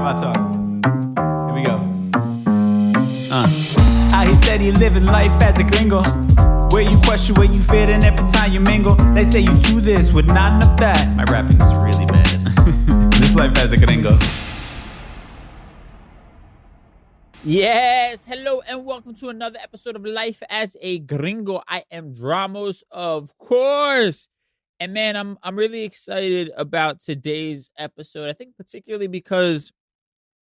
my tongue. Here we go. How he said he living life as a gringo, where you question where you fit in every time you mingle. They say you do this with not enough that. My rapping is really bad. This life as a gringo. Yes, hello and welcome to another episode of Life as a Gringo. I am Dramos, of course. And man, I'm really excited about today's episode. I think particularly because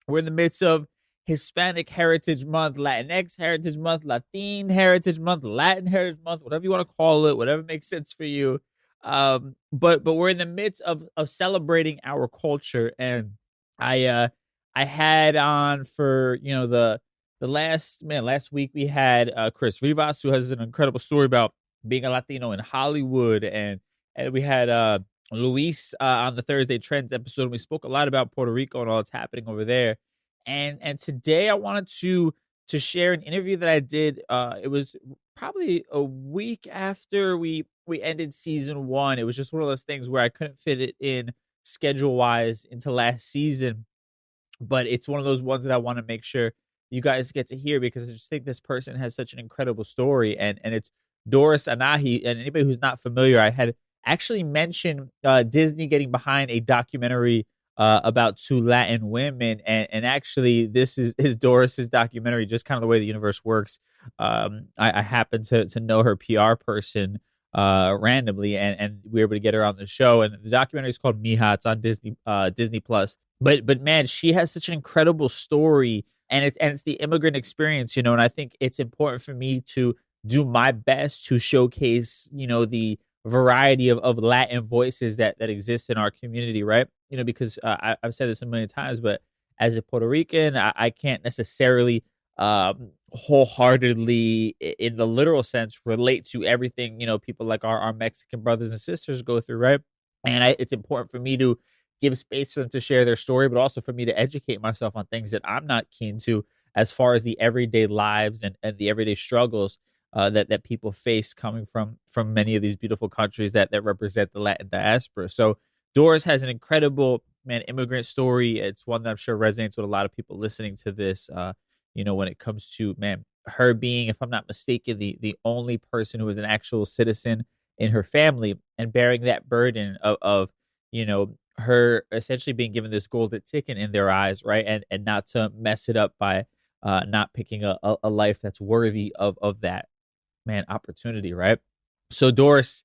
we're in the midst of Hispanic Heritage Month, Latinx Heritage Month, Latin Heritage Month, Latin Heritage Month, whatever you want to call it, whatever makes sense for you. But we're in the midst of celebrating our culture, and I had on for the last week we had Chris Rivas, who has an incredible story about being a Latino in Hollywood, and we had Luis on the Thursday Trends episode. We spoke a lot about Puerto Rico and all that's happening over there. And today I wanted to share an interview that I did. It was probably a week after we ended season 1. It was just one of those things where I couldn't fit it in schedule-wise into last season. But it's one of those ones that I want to make sure you guys get to hear, because I just think this person has such an incredible story. And it's Doris Anahi. And anybody who's not familiar, I had actually mentioned Disney getting behind a documentary about 2 Latin women. And actually, this is Doris's documentary, just kind of the way the universe works. I happen to know her PR person randomly, and we were able to get her on the show. And the documentary is called Mija. It's on Disney Plus. But man, she has such an incredible story, and it's the immigrant experience, and I think it's important for me to do my best to showcase, the variety of Latin voices that exist in our community, right? Because I've said this a million times, but as a Puerto Rican, I can't necessarily wholeheartedly, in the literal sense, relate to everything, people like our Mexican brothers and sisters go through, right? And it's important for me to give space for them to share their story, but also for me to educate myself on things that I'm not keen to, as far as the everyday lives and the everyday struggles that people face coming from many of these beautiful countries that represent the Latin diaspora. So Doris has an incredible, immigrant story. It's one that I'm sure resonates with a lot of people listening to this, when it comes to, her being, if I'm not mistaken, the only person who is an actual citizen in her family, and bearing that burden of her essentially being given this golden ticket in their eyes, right? And not to mess it up by not picking a life that's worthy of that, opportunity, right? So Doris,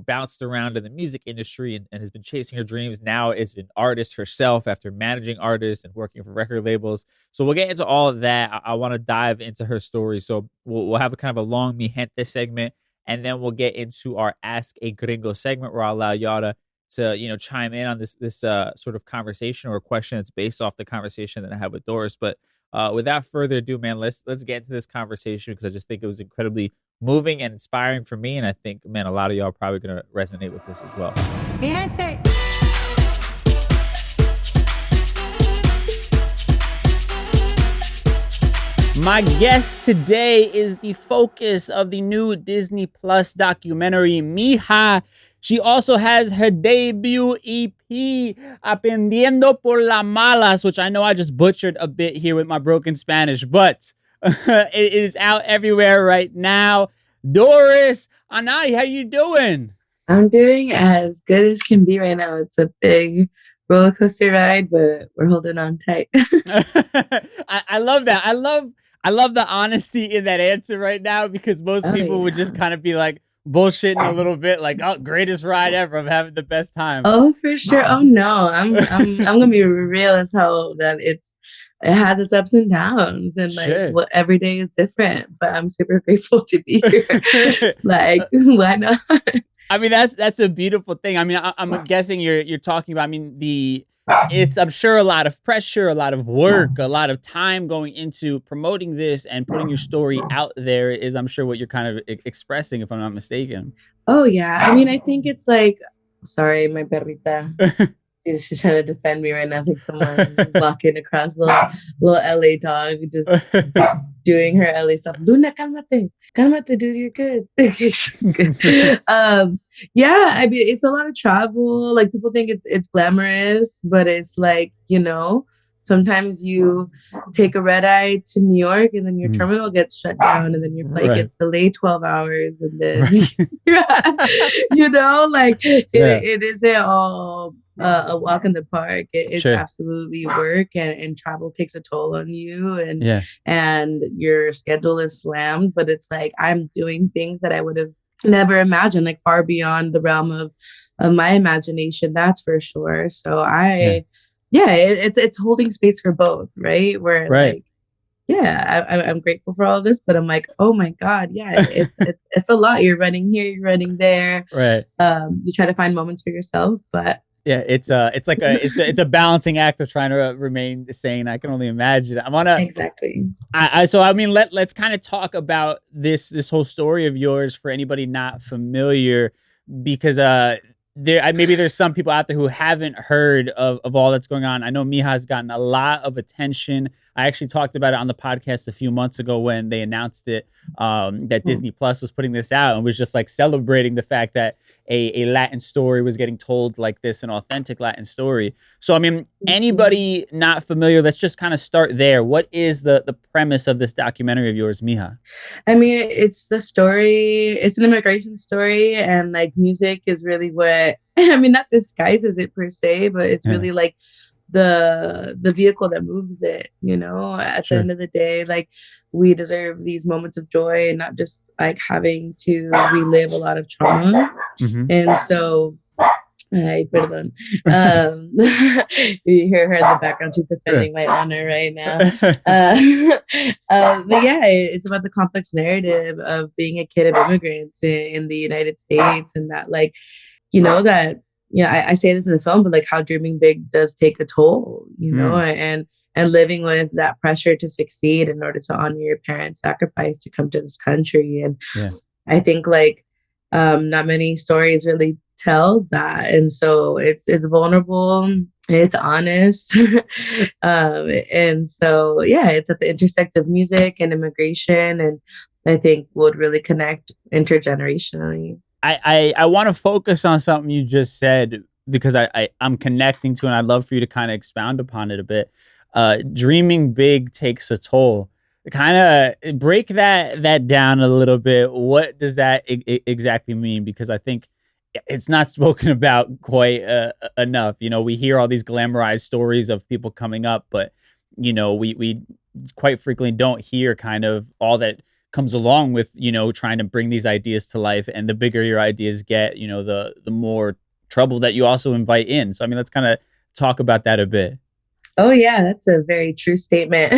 bounced around in the music industry and has been chasing her dreams. Now is an artist herself after managing artists and working for record labels. So we'll get into all of that. I want to dive into her story. So we'll have a kind of a long Mi Gente segment, and then we'll get into our Ask a Gringo segment, where I'll allow y'all to chime in on this sort of conversation or a question that's based off the conversation that I had with Doris. But without further ado, let's get into this conversation, because I just think it was incredibly moving and inspiring for me, and I think, a lot of y'all are probably going to resonate with this as well. My guest today is the focus of the new Disney Plus documentary, Mija. She also has her debut EP, Aprendiendo por las Malas, which I know I just butchered a bit here with my broken Spanish, but it is out everywhere right now. Doris Anahi, how you doing? I'm doing as good as can be right now. It's a big roller coaster ride, but we're holding on tight. I love that. I love the honesty in that answer right now, because most people would just kind of be like bullshitting a little bit, like, "Oh, greatest ride ever. I'm having the best time." Oh, for sure. Oh no, I'm gonna be real as hell that it has its ups and downs, and every day is different. But I'm super grateful to be here. Like, why not? I mean, that's a beautiful thing. I mean, I'm guessing you're talking about. I mean, it's, I'm sure, a lot of pressure, a lot of work, a lot of time going into promoting this and putting your story out there is, I'm sure, what you're kind of expressing, if I'm not mistaken. Oh yeah, I mean, I think it's like, sorry, my perrita. She's trying to defend me right now. I think someone walking across, little LA dog, just doing her LA stuff. Luna, cálmate, dude, you're good. Yeah, I mean, it's a lot of travel. Like, people think it's glamorous, but it's like, sometimes you take a red eye to New York and then your terminal gets shut down and then your flight gets delayed 12 hours and then, you know, like it isn't all a walk in the park. It's absolutely work, and travel takes a toll on you, and your schedule is slammed, but it's like I'm doing things that I would have never imagined, like far beyond the realm of my imagination, that's for sure. So it's holding space for both, right? Where like, I'm grateful for all of this, but I'm like, oh my God, it's a lot. You're running here, you're running there. Right. You try to find moments for yourself, but it's a balancing act of trying to remain sane. I can only imagine. Exactly. Let's kind of talk about this whole story of yours for anybody not familiar, because maybe there's some people out there who haven't heard of all that's going on. I know Mija has gotten a lot of attention. I actually talked about it on the podcast a few months ago when they announced it, that Disney Plus was putting this out, and was just like celebrating the fact that a Latin story was getting told like this, an authentic Latin story. So, I mean, anybody not familiar, let's just kind of start there. What is the premise of this documentary of yours, Mija? I mean, it's the story, it's an immigration story, and like music is really what, I mean, not disguises it per se, but it's really like the vehicle that moves it, you know. At the end of the day, like, we deserve these moments of joy and not just like having to relive a lot of trauma. And so you hear her in the background, she's defending my honor right now. But it's about the complex narrative of being a kid of immigrants in the United States, and that, like, you know, that I say this in the film, but like how dreaming big does take a toll, you know, and living with that pressure to succeed in order to honor your parents' sacrifice to come to this country. And I think like not many stories really tell that, and so it's vulnerable, it's honest, and so it's at the intersect of music and immigration, and I think would really connect intergenerationally. I want to focus on something you just said, because I'm connecting to, and I'd love for you to kind of expound upon it a bit. Dreaming big takes a toll. Kind of break that down a little bit. What does that exactly mean? Because I think it's not spoken about quite enough. You know, we hear all these glamorized stories of people coming up, but, you know, we quite frequently don't hear kind of all that comes along with, you know, trying to bring these ideas to life. And the bigger your ideas get, you know, the more trouble that you also invite in. So, I mean, let's kind of talk about that a bit. Oh, yeah, that's a very true statement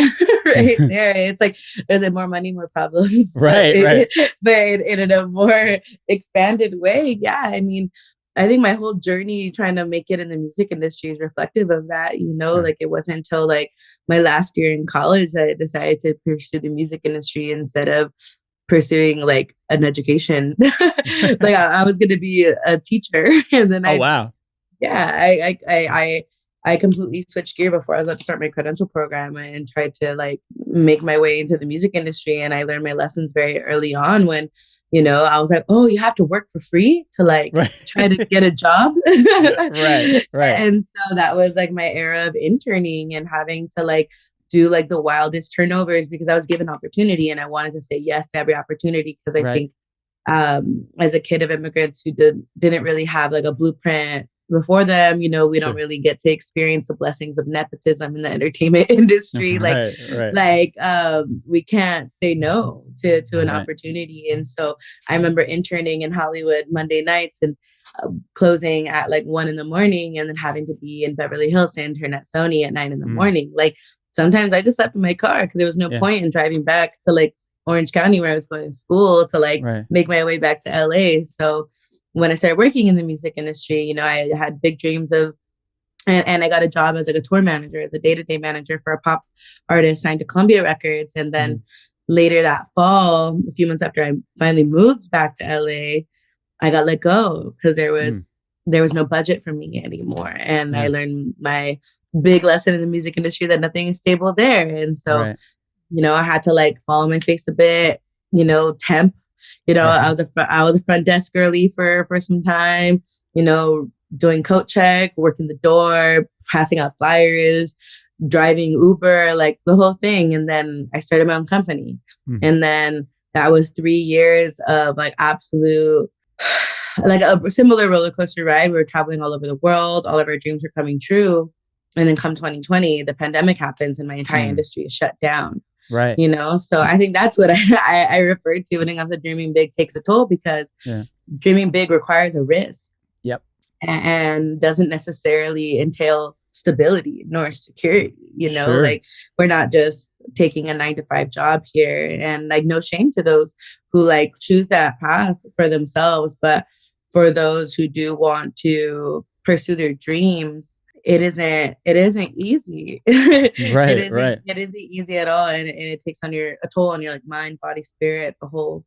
right there. It's like, there's more money, more problems. Right. But in a more expanded way. Yeah, I mean, I think my whole journey trying to make it in the music industry is reflective of that. You know, like, it wasn't until like my last year in college that I decided to pursue the music industry instead of pursuing like an education. Like I was going to be a teacher, and then I completely switched gear before I was about to start my credential program and tried to like make my way into the music industry. And I learned my lessons very early on when, you know, I was like, oh, you have to work for free to like try to get a job. Right. And so that was like my era of interning and having to like do like the wildest turnovers, because I was given opportunity and I wanted to say yes to every opportunity. Because I think as a kid of immigrants who didn't really have like a blueprint before them, you know, we don't really get to experience the blessings of nepotism in the entertainment industry. We can't say no to an opportunity. And so I remember interning in Hollywood Monday nights and closing at like 1 a.m, and then having to be in Beverly Hills to intern at Sony at 9 a.m. Like, sometimes I just slept in my car because there was no point in driving back to like Orange County where I was going to school to like make my way back to LA. So when I started working in the music industry, you know, I had big dreams of, and I got a job as like a tour manager, as a day-to-day manager for a pop artist signed to Columbia Records. And then later that fall, a few months after I finally moved back to LA, I got let go because there was no budget for me anymore. And I learned my big lesson in the music industry that nothing is stable there. And so, you know, I had to like fall on my face a bit, you know, temp. You know, I was a front desk girly for some time, you know, doing coat check, working the door, passing out flyers, driving Uber, like the whole thing. And then I started my own company. And then that was 3 years of like absolute, like a similar roller coaster ride. We were traveling all over the world. All of our dreams were coming true. And then come 2020, the pandemic happens and my entire industry is shut down. Right. You know, so I think that's what I refer to when it comes to dreaming big takes a toll, because dreaming big requires a risk. Yep. And doesn't necessarily entail stability nor security. You know, like we're not just taking a 9-to-5 job here, and like no shame to those who like choose that path for themselves. But for those who do want to pursue their dreams, it isn't easy. Right. It isn't easy at all. And it takes a toll on your like mind, body, spirit, the whole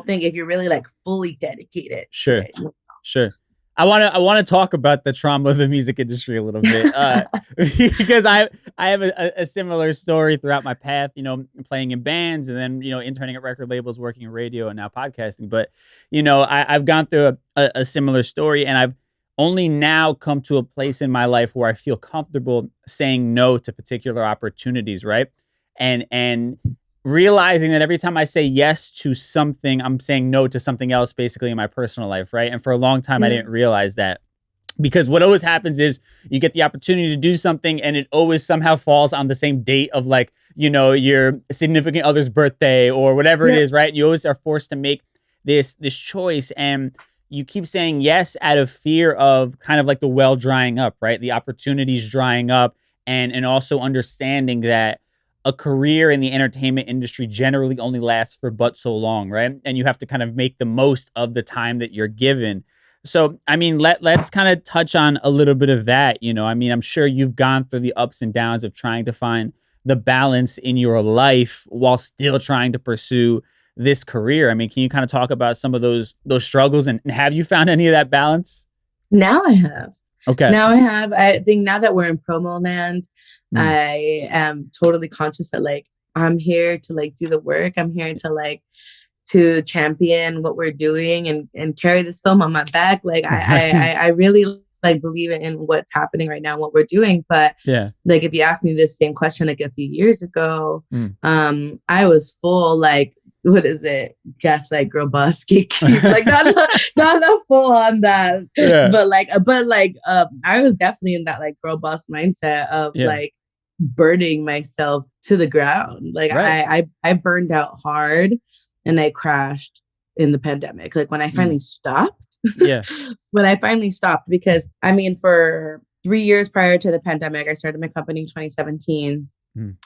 thing, if you're really like fully dedicated. Sure. Right? Sure. I want to talk about the trauma of the music industry a little bit, because I have a similar story throughout my path, you know, playing in bands and then, you know, interning at record labels, working in radio, and now podcasting. But, you know, I've gone through a similar story, and I've only now come to a place in my life where I feel comfortable saying no to particular opportunities, right? And realizing that every time I say yes to something, I'm saying no to something else, basically, in my personal life, right? And for a long time, I didn't realize that, because what always happens is you get the opportunity to do something, and it always somehow falls on the same date of, like, you know, your significant other's birthday or whatever it is, right? You always are forced to make this choice, and you keep saying yes out of fear of kind of like the well drying up, right? The opportunities drying up, and also understanding that a career in the entertainment industry generally only lasts for but so long, right? And you have to kind of make the most of the time that you're given. So, I mean, let's kind of touch on a little bit of that. You know, I mean, I'm sure you've gone through the ups and downs of trying to find the balance in your life while still trying to pursue this career. I mean, can you kind of talk about some of those struggles, and have you found any of that balance? Now I have. Okay. Now I have. I think now that we're in promo land, I am totally conscious that like I'm here to like do the work. I'm here to like to champion what we're doing and carry this film on my back. Like I really like believe in what's happening right now, what we're doing. But like if you asked me this same question like a few years ago, I was full like, what is it? Gaslight, girl boss, gatekeep. Like not full on that. But I was definitely in that like girl boss mindset of like burning myself to the ground. Like I burned out hard, and I crashed in the pandemic. Like when I finally stopped. Because I mean, for 3 years prior to the pandemic, I started my company in 2017.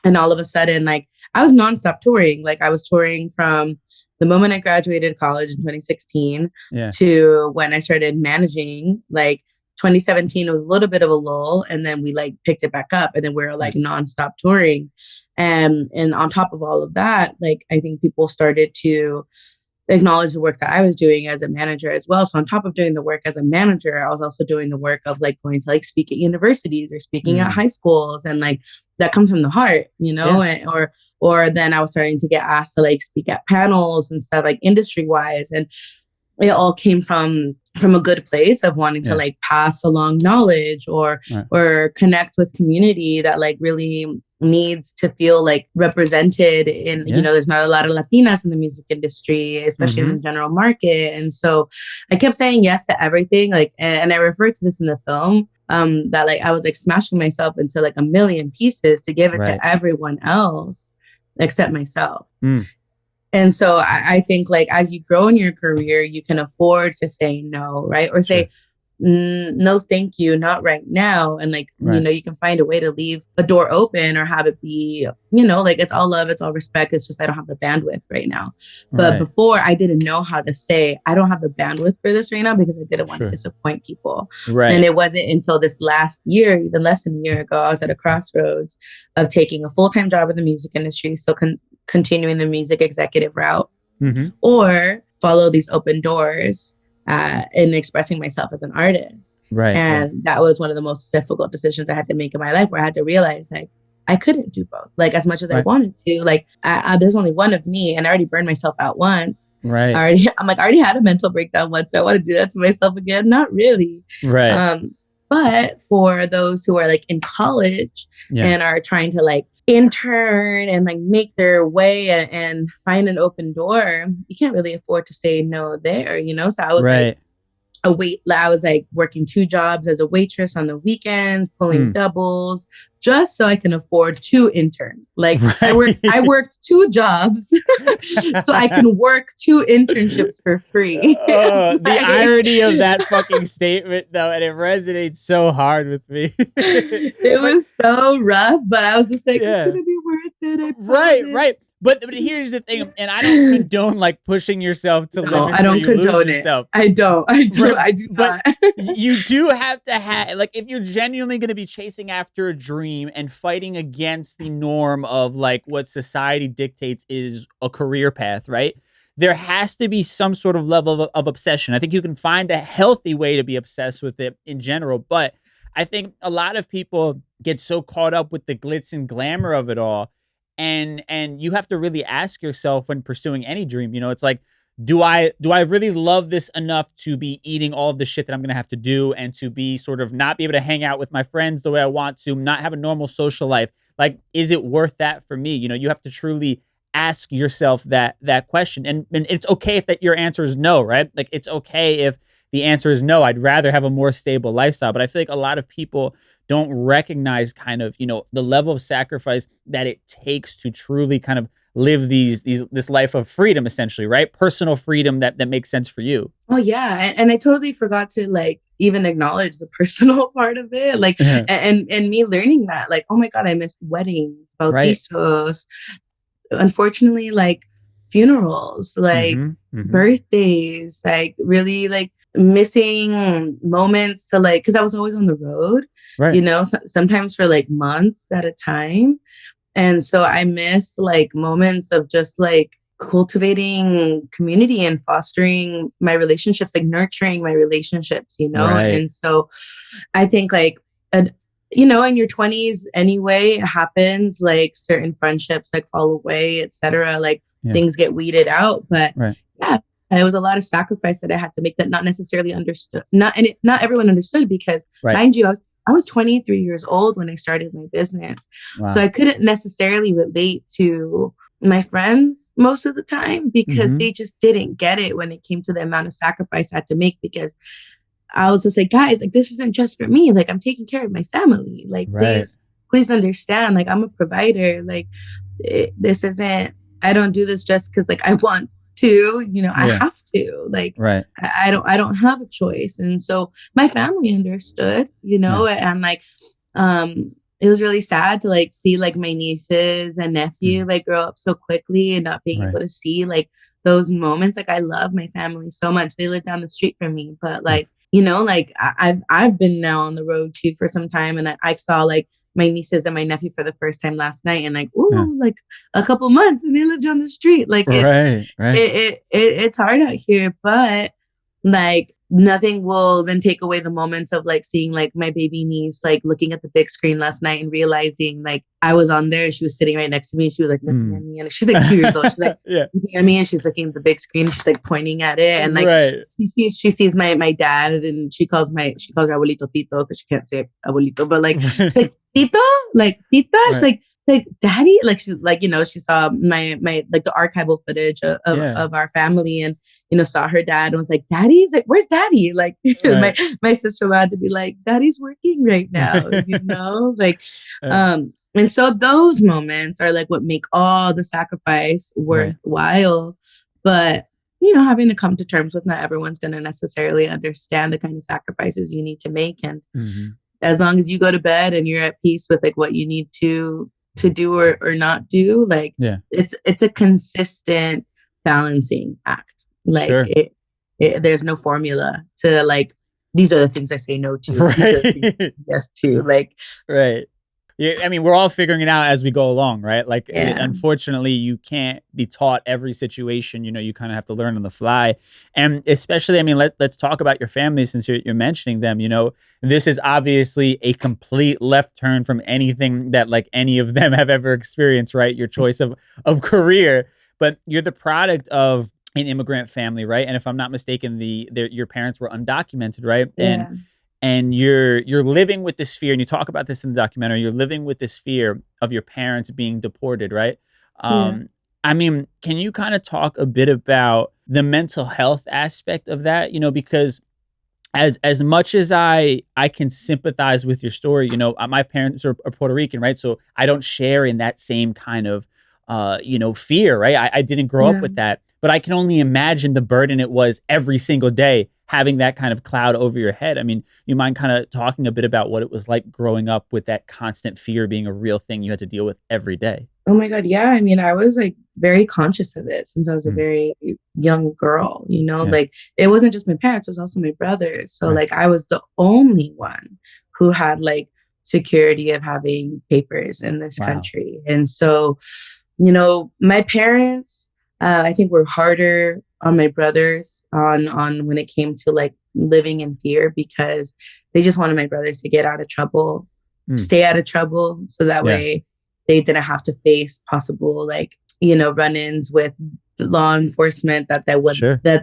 And all of a sudden, like I was nonstop touring. Like I was touring from the moment I graduated college in 2016 to when I started managing. Like 2017 was a little bit of a lull, and then we like picked it back up, and then we were like nonstop touring. And on top of all of that, like I think people started to acknowledge the work that I was doing as a manager as well. So on top of doing the work as a manager, I was also doing the work of like going to like speak at universities or speaking at high schools. And like that comes from the heart, you know, or then I was starting to get asked to like speak at panels and stuff like industry wise. And it all came from a good place of wanting to like pass along knowledge or connect with community that like really needs to feel like represented in, you know, there's not a lot of Latinas in the music industry, especially in the general market. And so I kept saying yes to everything. Like, and I referred to this in the film, that like I was like smashing myself into like a million pieces to give it to everyone else except myself. And so I think like as you grow in your career, you can afford to say no, right? Or say, no, thank you, not right now. And like, you know, you can find a way to leave a door open or have it be, you know, like it's all love, it's all respect. It's just I don't have the bandwidth right now. But before I didn't know how to say, I don't have the bandwidth for this right now because I didn't want to disappoint people. And it wasn't until this last year, even less than a year ago, I was at a crossroads of taking a full-time job in the music industry. So continuing the music executive route or follow these open doors in expressing myself as an artist. And that was one of the most difficult decisions I had to make in my life, where I had to realize like I couldn't do both, like as much as I wanted to. Like there's only one of me, and I already burned myself out once. I already had a mental breakdown once, so I want to do that to myself again? Not really. But for those who are like in college and are trying to like intern and like make their way and find an open door, you can't really afford to say no there, you know? So I was like, I was like working 2 jobs as a waitress on the weekends, pulling doubles, just so I can afford 2 interns. Like I worked 2 jobs so I can work 2 internships for free. The irony of that fucking statement though, and it resonates so hard with me. It was so rough, but I was just like, it's gonna be worth it. Right. But here's the thing, and I don't condone like pushing yourself to limits. I don't condone it. Yourself. I do but not. You do have to have, like, if you're genuinely going to be chasing after a dream and fighting against the norm of like what society dictates is a career path, right? There has to be some sort of level of obsession. I think you can find a healthy way to be obsessed with it in general, but I think a lot of people get so caught up with the glitz and glamour of it all. And you have to really ask yourself when pursuing any dream, you know, it's like, do I really love this enough to be eating all of the shit that I'm going to have to do and to be sort of not be able to hang out with my friends the way I want to, not have a normal social life? Like, is it worth that for me? You know, you have to truly ask yourself that question. And it's okay if that your answer is no, right? Like, it's okay if the answer is no, I'd rather have a more stable lifestyle. But I feel like a lot of people don't recognize kind of, you know, the level of sacrifice that it takes to truly kind of live this life of freedom, essentially, right? Personal freedom that makes sense for you. Oh yeah. And I totally forgot to like even acknowledge the personal part of it. Like, and me learning that, like, oh my God, I missed weddings, bautizos, unfortunately, like funerals, like birthdays, like really like missing moments to like, because I was always on the road, you know, sometimes for like months at a time. And so I missed like moments of just like cultivating community and fostering my relationships, like nurturing my relationships, you know? And so I think like, you know, in your 20s anyway, it happens, like certain friendships like fall away, etc. Like things get weeded out. But it was a lot of sacrifice that I had to make that not necessarily understood. Not everyone understood because mind you, I was 23 years old when I started my business. So I couldn't necessarily relate to my friends most of the time because they just didn't get it when it came to the amount of sacrifice I had to make, because I was just like, guys, like, this isn't just for me. Like, I'm taking care of my family. Like, please understand, like, I'm a provider. Like, this isn't, I don't do this just because like I want to, you know, I have to, like, I don't have a choice. And so my family understood, you know, and like, it was really sad to like see like my nieces and nephew like grow up so quickly and not being able to see like those moments. Like, I love my family so much. They live down the street from me, but like, you know, like I've been now on the road too for some time, and I saw like my nieces and my nephew for the first time last night, and like, like a couple months, and they live down the street. Like, it's hard out here, but like nothing will then take away the moments of like seeing like my baby niece like looking at the big screen last night and realizing like I was on there. She was sitting right next to me. And she was like looking at me, and she's like 2 years old. She's like looking at me, and she's looking at the big screen. And she's like pointing at it, and like she sees my dad, and she calls her abuelito Tito because she can't say abuelito, but like she's like Tito, like Tita. She's like daddy, like she's like, you know, she saw my like the archival footage of our family, and you know, saw her dad and was like, daddy's like, where's daddy? Like my sister-in-law had to be like, daddy's working right now, you know, like and so those moments are like what make all the sacrifice worthwhile. But you know, having to come to terms with not everyone's going to necessarily understand the kind of sacrifices you need to make, and as long as you go to bed and you're at peace with like what you need to do or not do, like it's a consistent balancing act. Like there's no formula to like, these are the things I say no to, yes to, like Yeah, I mean, we're all figuring it out as we go along, right? Like, unfortunately, you can't be taught every situation. You know, you kind of have to learn on the fly. And especially, I mean, let's talk about your family since you're mentioning them. You know, this is obviously a complete left turn from anything that like any of them have ever experienced, right? Your choice of career, but you're the product of an immigrant family, right? And if I'm not mistaken, your parents were undocumented, right? And and you're living with this fear, and you talk about this in the documentary. You're living with this fear of your parents being deported, right? Yeah. I mean, can you kind of talk a bit about the mental health aspect of that? Because as much as I can sympathize with your story, my parents are Puerto Rican, right? So I don't share in that same kind of fear, right? I didn't grow up with that, but I can only imagine the burden it was every single day having that kind of cloud over your head. I mean, you mind kind of talking a bit about what it was like growing up with that constant fear being a real thing you had to deal with every day? Oh my God. Yeah. I mean, I was like very conscious of it since I was a very young girl, like it wasn't just my parents, it was also my brothers. So like I was the only one who had like security of having papers in this country. And so, my parents, I think were harder on my brothers on when it came to like living in fear, because they just wanted my brothers to get out of trouble, stay out of trouble. So that way they didn't have to face possible like, run-ins with law enforcement that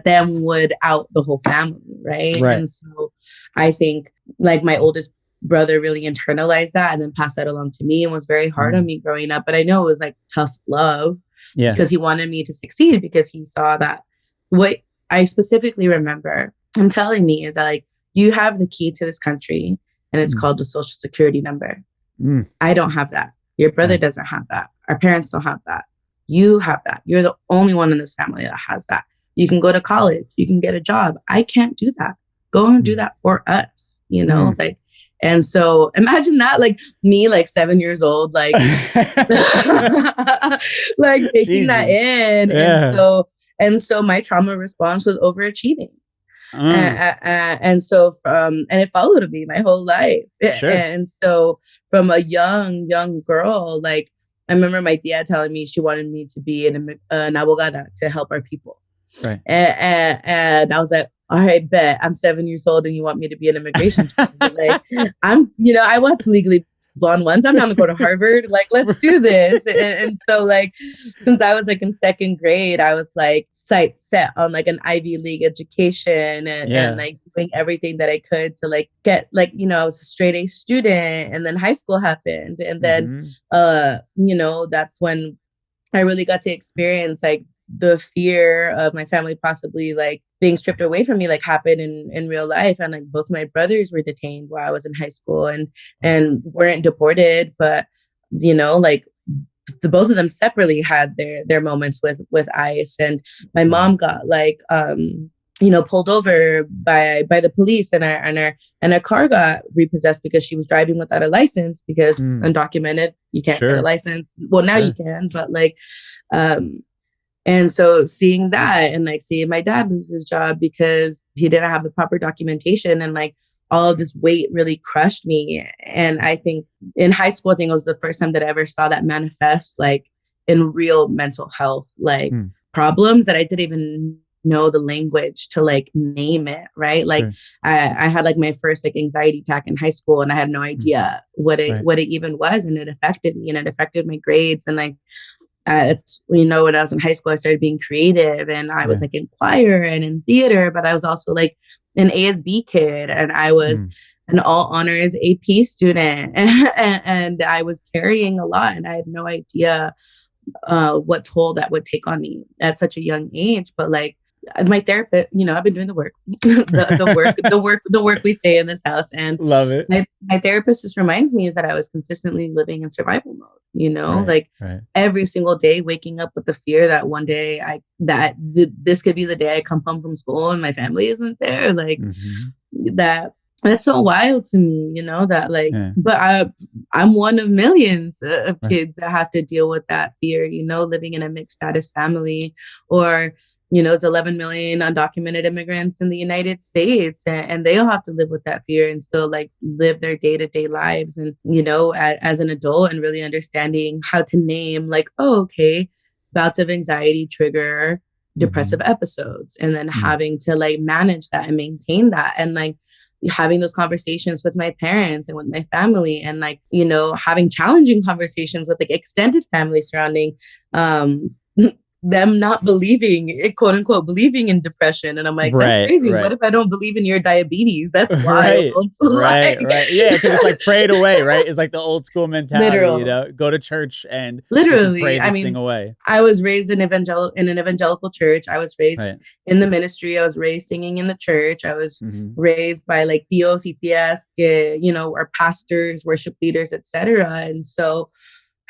then would out the whole family. Right. And so I think like my oldest brother really internalized that and then passed that along to me and was very hard on me growing up. But I know it was like tough love because he wanted me to succeed, because he saw that what I specifically remember him telling me is that like, you have the key to this country and it's called the social security number. I don't have that. Your brother doesn't have that. Our parents don't have that. You have that. You're the only one in this family that has that. You can go to college. You can get a job. I can't do that. Go and do that for us, like. And so imagine that, like me, like 7 years old, like, like taking that in. And so my trauma response was overachieving. And so and it followed me my whole life. And so from a young girl, like I remember my tia telling me she wanted me to be an abogada to help our people. Right. And I was like, all right, bet. I'm 7 years old and you want me to be an immigration judge. Like, I want to legally blonde ones. I'm down to go to Harvard. Like, let's do this. And so like, since I was like in second grade, I was like sight set on like an Ivy League education and like doing everything that I could to like get like, I was a straight A student, and then high school happened. And then, that's when I really got to experience like the fear of my family possibly like being stripped away from me, like happened in real life. And like both my brothers were detained while I was in high school and weren't deported, but like the both of them separately had their moments with ICE. And my mom got like pulled over by the police, and our car got repossessed because she was driving without a license, because undocumented, you can't get a license. Well, now you can, but like and so seeing that and like seeing my dad lose his job because he didn't have the proper documentation, and like all of this weight really crushed me. And I think in high school, I think it was the first time that I ever saw that manifest like in real mental health, like problems that I didn't even know the language to like name it. Right. Like I had like my first like anxiety attack in high school, and I had no idea what it even was. And it affected me, and it affected my grades. And like, it's, when I was in high school, I started being creative, and I was like in choir and in theater, but I was also like an ASB kid, and I was an all honors AP student, and I was carrying a lot, and I had no idea what toll that would take on me at such a young age. But like my therapist, I've been doing the work, the work we say in this house, and love it. My therapist just reminds me is that I was consistently living in survival mode, every single day, waking up with the fear that one day this could be the day I come home from school and my family isn't there. Like that's so wild to me, that like, but I'm one of millions of kids that have to deal with that fear, living in a mixed status family, or there's 11 million undocumented immigrants in the United States, and they all have to live with that fear and still like live their day-to-day lives. And, as an adult, and really understanding how to name like, oh, okay, bouts of anxiety trigger depressive episodes, and then having to like manage that and maintain that. And like having those conversations with my parents and with my family, and like, having challenging conversations with like extended family surrounding, them not believing, quote unquote, believing in depression. And I'm like, that's crazy. What if I don't believe in your diabetes? That's wild. Right. Yeah, because it's like prayed away, right? It's like the old school mentality, you know, go to church and literally pray this thing away. I was raised in an evangelical church. I was raised in the ministry. I was raised singing in the church. I was raised by like tios y tias, you know, our pastors, worship leaders, etc. And so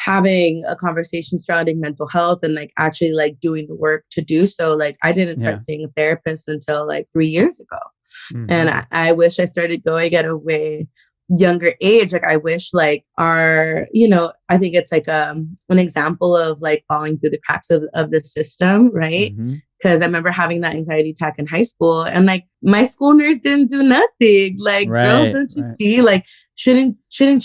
having a conversation surrounding mental health and like actually like doing the work to do so, like I didn't start seeing a therapist until like 3 years ago. And I wish I started going at a way younger age. Like I wish like our, you know, I think it's like an example of like falling through the cracks of the system, right? Because I remember having that anxiety attack in high school, and like my school nurse didn't do nothing. Like, girl, don't you see? Like, shouldn't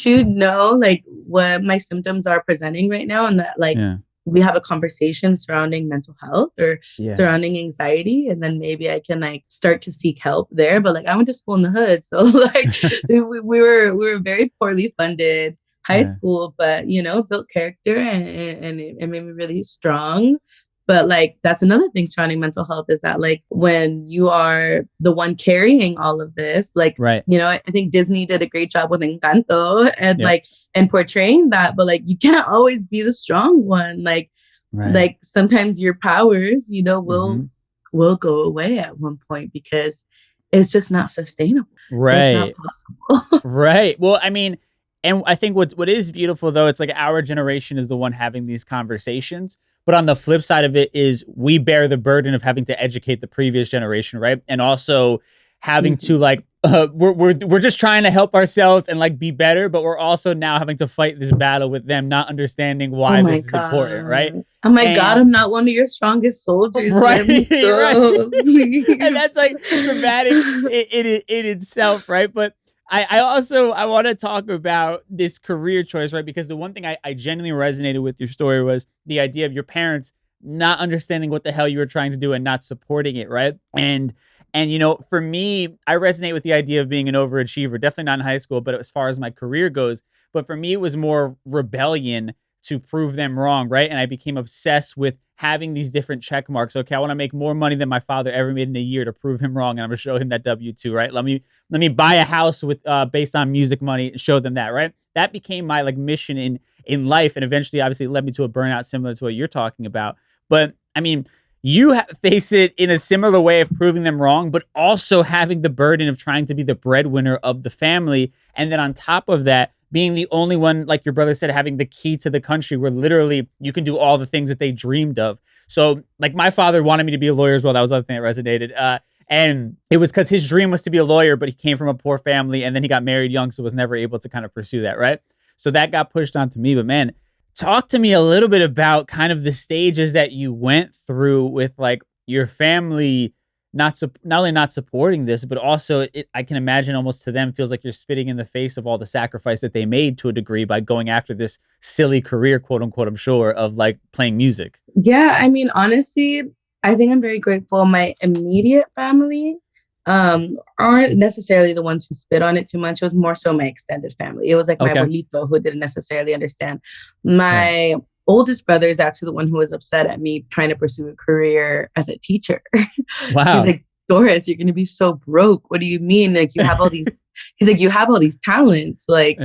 you know like what my symptoms are presenting right now, and that like we have a conversation surrounding mental health or surrounding anxiety, and then maybe I can like start to seek help there. But like I went to school in the hood, so like we were very poorly funded high school, but you know, built character and it made me really strong. But like, that's another thing surrounding mental health is that like when you are the one carrying all of this, like, you know, I think Disney did a great job with Encanto and like, and portraying that, but like, you can't always be the strong one. Like, like sometimes your powers, you know, will go away at one point because it's just not sustainable. It's not possible. Well, I mean, and I think what is beautiful though, it's like our generation is the one having these conversations. But on the flip side of it is we bear the burden of having to educate the previous generation, right? And also having to like, we're just trying to help ourselves and like be better, but we're also now having to fight this battle with them, not understanding why this is important, right? Oh my God, I'm not one of your strongest soldiers. Right. And that's like traumatic in itself, right? But I want to talk about this career choice, right? Because the one thing I genuinely resonated with your story was the idea of your parents not understanding what the hell you were trying to do and not supporting it, right? And you know, for me, I resonate with the idea of being an overachiever, definitely not in high school, but as far as my career goes. But for me, it was more rebellion to prove them wrong, right? And I became obsessed with having these different check marks. Okay, I want to make more money than my father ever made in a year to prove him wrong, and I'm gonna show him that W-2, right? Let me buy a house with based on music money and show them that, right? That became my like mission in life, and eventually, obviously, led me to a burnout similar to what you're talking about. But I mean, you face it in a similar way of proving them wrong, but also having the burden of trying to be the breadwinner of the family, and then on top of that, being the only one, like your brother said, having the key to the country where literally you can do all the things that they dreamed of. So like my father wanted me to be a lawyer as well. That was the other thing that resonated. And it was because his dream was to be a lawyer, but he came from a poor family and then he got married young, so was never able to kind of pursue that, right? So that got pushed onto me. But man, talk to me a little bit about kind of the stages that you went through with like your family not only not supporting this, but also I can imagine almost to them feels like you're spitting in the face of all the sacrifice that they made to a degree by going after this silly career, quote unquote, I'm sure, of like playing music. Yeah, I mean, honestly, I think I'm very grateful. My immediate family aren't necessarily the ones who spit on it too much. It was more so my extended family. It was like my abuelito who didn't necessarily understand. My oldest brother is actually the one who was upset at me trying to pursue a career as a teacher. Wow. He's like, Doris, you're going to be so broke. What do you mean? Like you have all these, he's like, you have all these talents. Like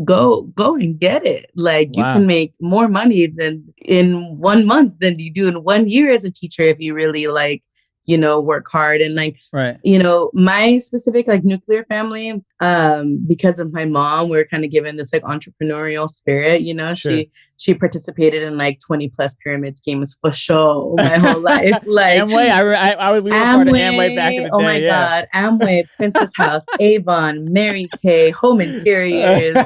go and get it. Like you can make more money than in 1 month than you do in 1 year as a teacher if you really like, you know, work hard. And like, you know, my specific like nuclear family, because of my mom, we're kind of given this like entrepreneurial spirit, you know, she participated in like 20 plus pyramid schemes for sure my whole life. Like Amway, we were part of Amway back in the day. Oh my God. Amway, Princess House, Avon, Mary Kay, Home Interiors,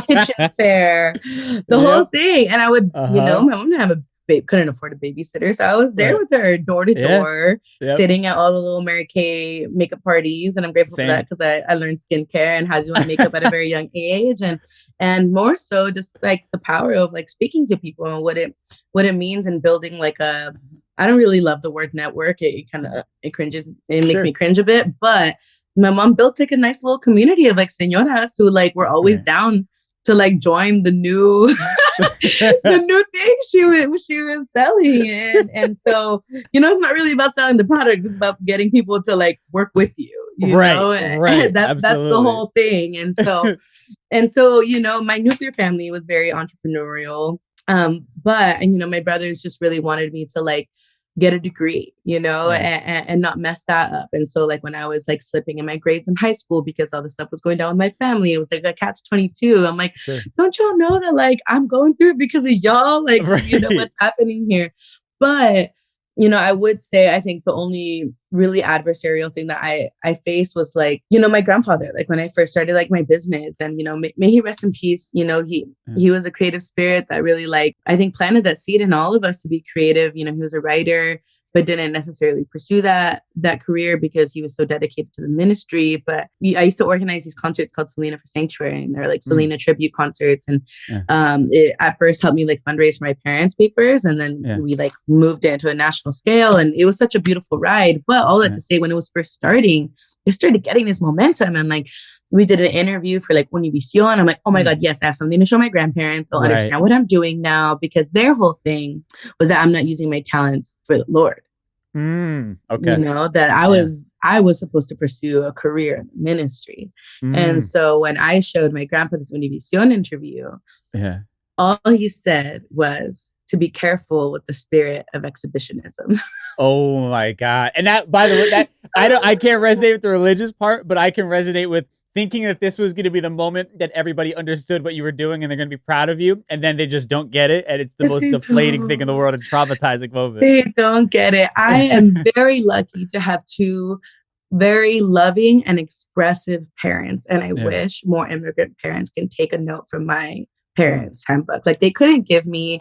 Kitchen Fair, the whole thing. And I would, you know, my mom didn't have couldn't afford a babysitter. So I was there with her door to door, sitting at all the little Mary Kay makeup parties. And I'm grateful for that because I learned skincare and how to do my makeup at a very young age. And more so just like the power of like speaking to people and what it means and building like I don't really love the word network. It cringes. It makes me cringe a bit. But my mom built like a nice little community of like señoras who like were always down to like join the new the new thing she was selling. And so, it's not really about selling the product. It's about getting people to like work with you, know? Right. That's the whole thing. And so, my nuclear family was very entrepreneurial. But my brothers just really wanted me to like get a degree, and not mess that up. And so like when I was like slipping in my grades in high school because all the stuff was going down with my family, it was like a catch-22. I'm like, don't y'all know that like I'm going through it because of y'all? Like, what's happening here? But, I would say, I think the only really adversarial thing that I faced was like, my grandfather, like when I first started like my business, and, may he rest in peace. He was a creative spirit that really like, I think planted that seed in all of us to be creative. He was a writer, but didn't necessarily pursue that career because he was so dedicated to the ministry. But I used to organize these concerts called Selena for Sanctuary, and they're like Selena tribute concerts. And it at first helped me like fundraise for my parents' papers. And then we like moved it into a national scale, and it was such a beautiful ride. But all that to say, when it was first starting, it started getting this momentum. And like, we did an interview for like Univision. I'm like, oh my God, yes, I have something to show my grandparents. They'll understand what I'm doing now, because their whole thing was that I'm not using my talents for the Lord. Okay. That I was supposed to pursue a career in ministry. And so when I showed my grandpa this Univision interview, all he said was to be careful with the spirit of exhibitionism. Oh my God. And that, by the way, that I can't resonate with the religious part, but I can resonate with thinking that this was going to be the moment that everybody understood what you were doing and they're going to be proud of you. And then they just don't get it. And it's the most deflating thing in the world and traumatizing moment. They don't get it. I am very lucky to have two very loving and expressive parents. And I wish more immigrant parents can take a note from my parents' handbook. Like, they couldn't give me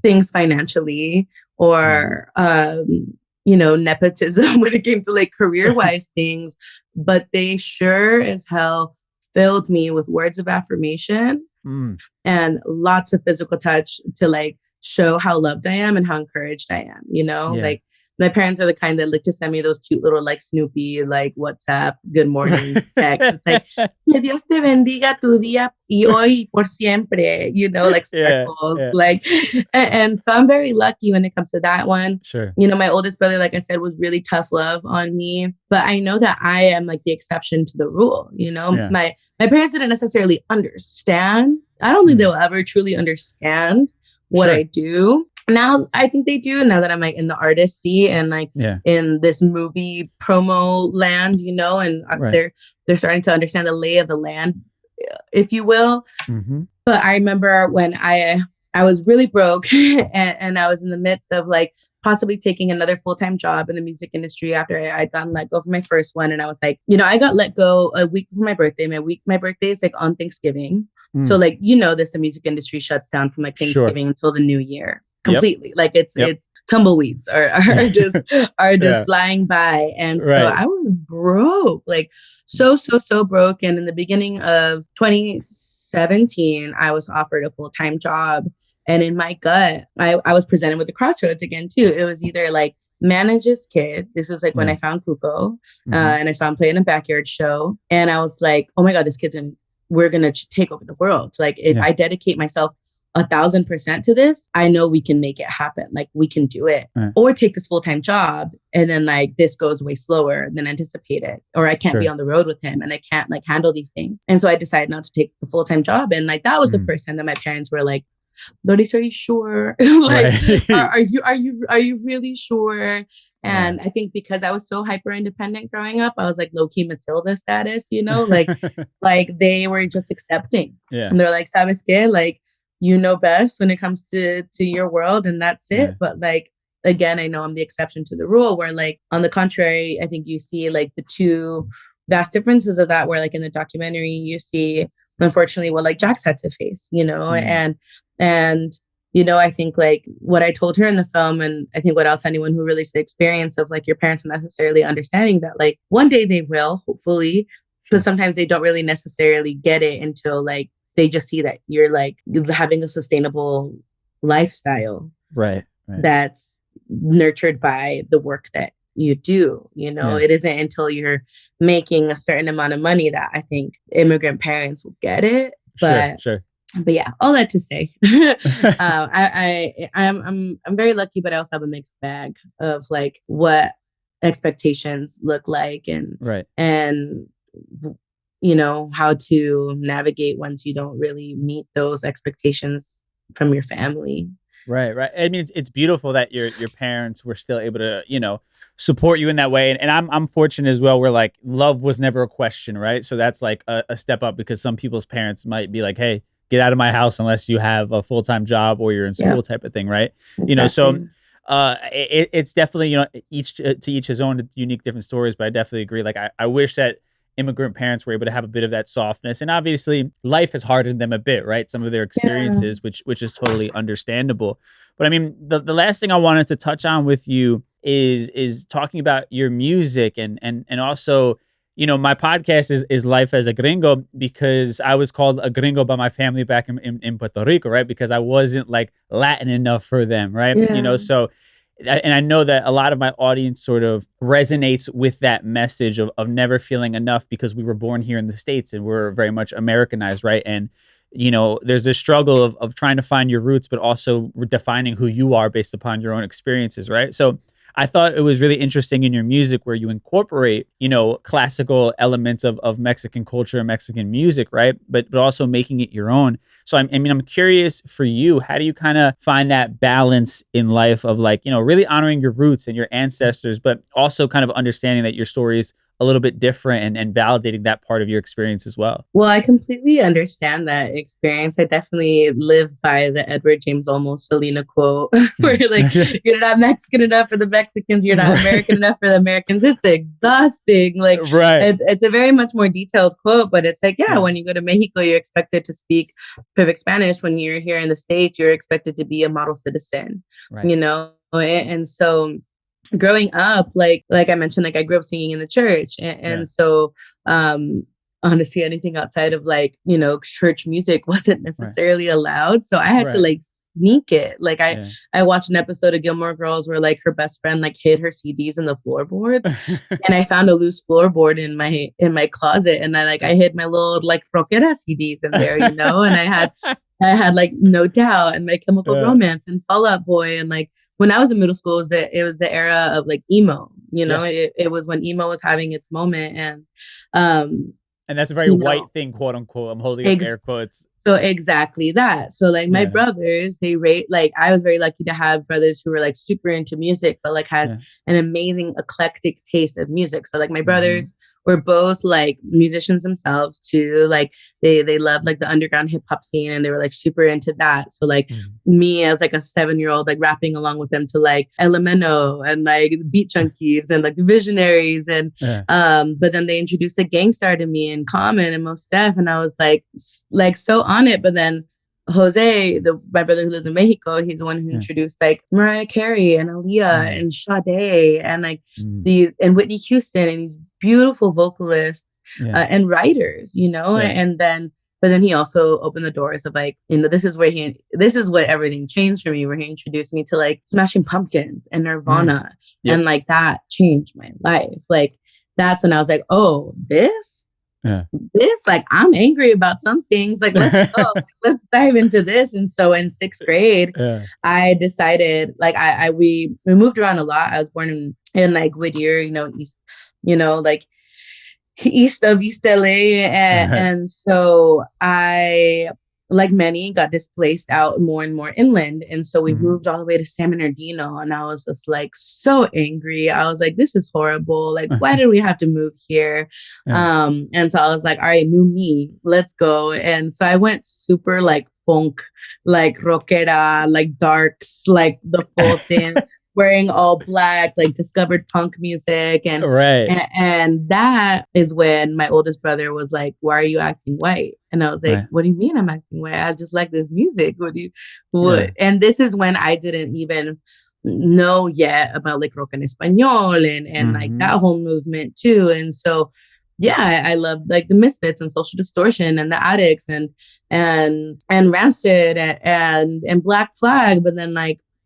things financially or, nepotism when it came to like career-wise things, but they sure as hell filled me with words of affirmation and lots of physical touch to like show how loved I am and how encouraged I am, like my parents are the kind that like to send me those cute little like Snoopy, like WhatsApp, good morning text. It's like, que Dios te bendiga tu día y hoy por siempre, like circles. Like, and so I'm very lucky when it comes to that one. Sure. My oldest brother, like I said, was really tough love on me, but I know that I am like the exception to the rule. My parents didn't necessarily understand. I don't think they'll ever truly understand what I do. Now I think they do, now that I'm like in the artist seat and like in this movie promo land, and they're starting to understand the lay of the land, if you will. But I remember when I was really broke and I was in the midst of like possibly taking another full-time job in the music industry after I'd gotten let go from my first one. And I was like, I got let go a week before my birthday. My birthday is like on Thanksgiving. So like, the music industry shuts down from like Thanksgiving until the new year. Completely. Like it's tumbleweeds are just flying by. And so I was broke, like so broke. And in the beginning of 2017, I was offered a full-time job. And in my gut, I was presented with the crossroads again too. It was either like manage this kid. This was like when I found Cuco and I saw him play in a backyard show. And I was like, oh my God, this kid's we're going to take over the world. Like if I dedicate myself 1,000% to this, I know we can make it happen. Like we can do it. Or take this full-time job and then like this goes way slower than anticipated. Or I can't be on the road with him and I can't like handle these things. And so I decided not to take the full-time job. And like that was the first time that my parents were like, Doris, are you sure? Like, are you really sure? And I think because I was so hyper independent growing up, I was like low-key Matilda status, like they were just accepting. And they're like, ¿sabes qué? Like, best when it comes to your world, and that's it. But like, again, I know I'm the exception to the rule, where like, on the contrary, I think you see like the two vast differences of that, where like in the documentary, you see, unfortunately, what like Jax had to face, and I think like what I told her in the film, and I think what I'll tell anyone who really sees the experience of like your parents not necessarily understanding that like one day they will, hopefully, but sometimes they don't really necessarily get it until like they just see that you're like having a sustainable lifestyle, right? That's nurtured by the work that you do. It isn't until you're making a certain amount of money that I think immigrant parents will get it. But sure. But yeah, all that to say, I'm very lucky, but I also have a mixed bag of like what expectations look like, and you know, how to navigate once you don't really meet those expectations from your family. Right, right. I mean, it's beautiful that your parents were still able to, support you in that way. And I'm fortunate as well, where like love was never a question, right? So that's like a step up, because some people's parents might be like, "Hey, get out of my house unless you have a full-time job or you're in school," type of thing, right? Exactly. So it's definitely, each to each his own, unique, different stories. But I definitely agree. Like I wish that immigrant parents were able to have a bit of that softness, and obviously life has hardened them a bit, right? Some of their experiences, which is totally understandable. But I mean, the last thing I wanted to touch on with you is talking about your music, and also, my podcast is Life as a Gringo, because I was called a gringo by my family back in Puerto Rico, right? Because I wasn't like Latin enough for them, right? So, and I know that a lot of my audience sort of resonates with that message of never feeling enough, because we were born here in the States and we're very much Americanized, right? And, there's this struggle of trying to find your roots, but also defining who you are based upon your own experiences, right? So I thought it was really interesting in your music where you incorporate, classical elements of Mexican culture and Mexican music, right? But also making it your own. So I'm curious for you, how do you kind of find that balance in life of like, really honoring your roots and your ancestors, but also kind of understanding that your story is a little bit different, and validating that part of your experience as well? Well, I completely understand that experience. I definitely live by the Edward James Olmos Selena quote, where you're like, you're not Mexican enough for the Mexicans, you're not American enough for the Americans. It's exhausting. Like, it's a very much more detailed quote, but it's like, when you go to Mexico, you're expected to speak perfect Spanish. When you're here in the States, you're expected to be a model citizen, and so growing up, like I mentioned, like I grew up singing in the church. And so, honestly, anything outside of like, church music wasn't necessarily allowed. So I had to like sneak it. Like I watched an episode of Gilmore Girls where like her best friend like hid her CDs in the floorboards, and I found a loose floorboard in my closet, and I hid my little like rockera CDs in there, and I had like No Doubt and My Chemical Romance and Fall Out Boy. And like when I was in middle school, it was the era of like emo, it was when emo was having its moment. And that's a very white thing, quote unquote. I'm holding up air quotes. So exactly that. So like my brothers, I was very lucky to have brothers who were like super into music, but like had an amazing eclectic taste of music. So like my brothers were both like musicians themselves too. Like they loved like the underground hip hop scene, and they were like super into that. So like me as like a 7-year-old, like rapping along with them to like Elemento and like Beat Junkies and like the Visionaries. And but then they introduced the Gangstar to me and Common and Mos Def, and I was like so on it. But then Jose, my brother who lives in Mexico, he's the one who introduced like Mariah Carey and Aaliyah and Sade and like these, and Whitney Houston, and these beautiful vocalists and writers, but then he also opened the doors of like, this is what everything changed for me, where he introduced me to like Smashing Pumpkins and Nirvana. And like that changed my life. Like that's when I was like, oh, this, like, I'm angry about some things. Like, let's go, let's dive into this. And so in 6th grade, I decided, like, we moved around a lot. I was born in like Whittier, east, like east of East LA. And so I, like many, got displaced out more and more inland. And so we moved all the way to San Bernardino. And I was just like so angry. I was like, this is horrible. Like, why did we have to move here? And so I was like, all right, new me, let's go. And so I went super like funk, like rockera, like darks, like the full thing. Wearing all black, like discovered punk music. And that is when my oldest brother was like, why are you acting white? And I was like, what do you mean I'm acting white? I just like this music. And this is when I didn't even know yet about like rock en español and like that whole movement too. And so I love like the Misfits and Social Distortion and the Addicts and Rancid and Black Flag. But